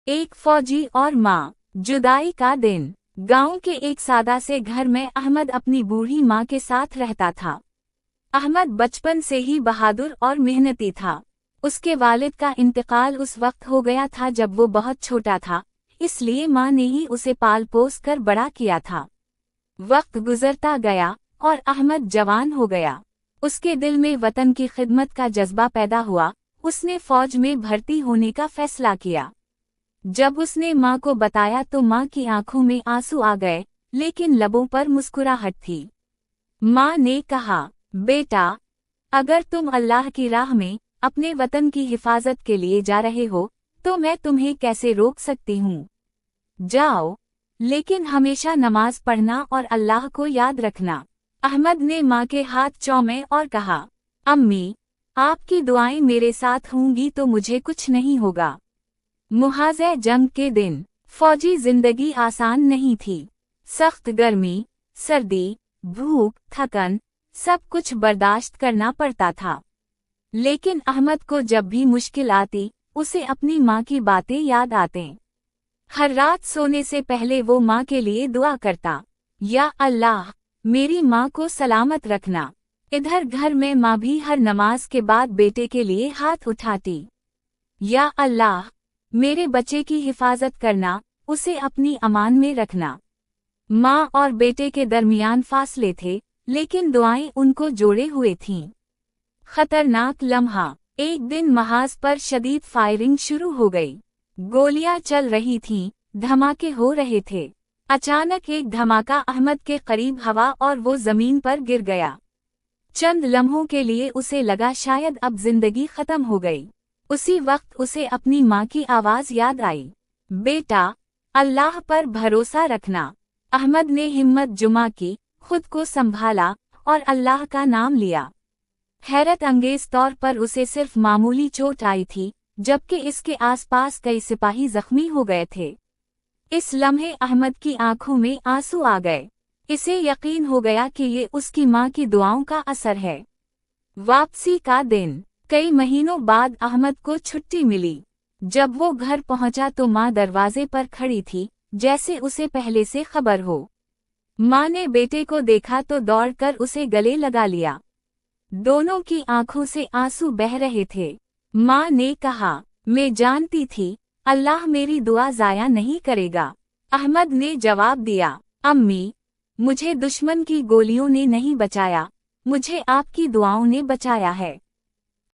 एक फौजी और माँ। जुदाई का दिन। गांव के एक सादा से घर में अहमद अपनी बूढ़ी माँ के साथ रहता था। अहमद बचपन से ही बहादुर और मेहनती था। उसके वालिद का इंतकाल उस वक्त हो गया था जब वो बहुत छोटा था, इसलिए माँ ने ही उसे पाल पोस कर बड़ा किया था। वक्त गुजरता गया और अहमद जवान हो गया। उसके दिल में वतन की खिदमत का जज्बा पैदा हुआ। उसने फौज में भर्ती होने का फैसला किया। जब उसने माँ को बताया तो माँ की आंखों में आंसू आ गए, लेकिन लबों पर मुस्कुराहट थी। माँ ने कहा, बेटा, अगर तुम अल्लाह की राह में अपने वतन की हिफाजत के लिए जा रहे हो तो मैं तुम्हें कैसे रोक सकती हूँ। जाओ, लेकिन हमेशा नमाज पढ़ना और अल्लाह को याद रखना। अहमद ने माँ के हाथ चूमे और कहा, अम्मी, आपकी दुआएं मेरे साथ होंगी तो मुझे कुछ नहीं होगा। मुहाज़े जंग के दिन। फौजी जिंदगी आसान नहीं थी। सख्त गर्मी, सर्दी, भूख, थकन, सब कुछ बर्दाश्त करना पड़ता था। लेकिन अहमद को जब भी मुश्किल आती, उसे अपनी माँ की बातें याद आते। हर रात सोने से पहले वो माँ के लिए दुआ करता, या अल्लाह, मेरी माँ को सलामत रखना। इधर घर में माँ भी हर नमाज के बाद बेटे के लिए हाथ उठाती, या अल्लाह, मेरे बच्चे की हिफाजत करना, उसे अपनी अमान में रखना। माँ और बेटे के दरमियान फासले थे, लेकिन दुआएं उनको जोड़े हुए थीं। खतरनाक लम्हा। एक दिन महाज पर शदीद फायरिंग शुरू हो गई। गोलियां चल रही थीं, धमाके हो रहे थे। अचानक एक धमाका अहमद के करीब हवा और वो जमीन पर गिर गया। चंद लम्हों के लिए उसे लगा शायद अब जिंदगी खत्म हो गई। उसी वक्त उसे अपनी माँ की आवाज़ याद आई, बेटा, अल्लाह पर भरोसा रखना। अहमद ने हिम्मत जुमा की, खुद को संभाला और अल्लाह का नाम लिया। हैरत अंगेज तौर पर उसे सिर्फ मामूली चोट आई थी, जबकि इसके आसपास कई सिपाही जख्मी हो गए थे। इस लम्हे अहमद की आंखों में आंसू आ गए। इसे यकीन हो गया कि ये उसकी माँ की दुआओं का असर है। वापसी का दिन। कई महीनों बाद अहमद को छुट्टी मिली। जब वो घर पहुंचा तो माँ दरवाजे पर खड़ी थी, जैसे उसे पहले से खबर हो। माँ ने बेटे को देखा तो दौड़कर उसे गले लगा लिया। दोनों की आंखों से आंसू बह रहे थे। माँ ने कहा, मैं जानती थी, अल्लाह मेरी दुआ जाया नहीं करेगा। अहमद ने जवाब दिया, अम्मी, मुझे दुश्मन की गोलियों ने नहीं बचाया, मुझे आपकी दुआओं ने बचाया है।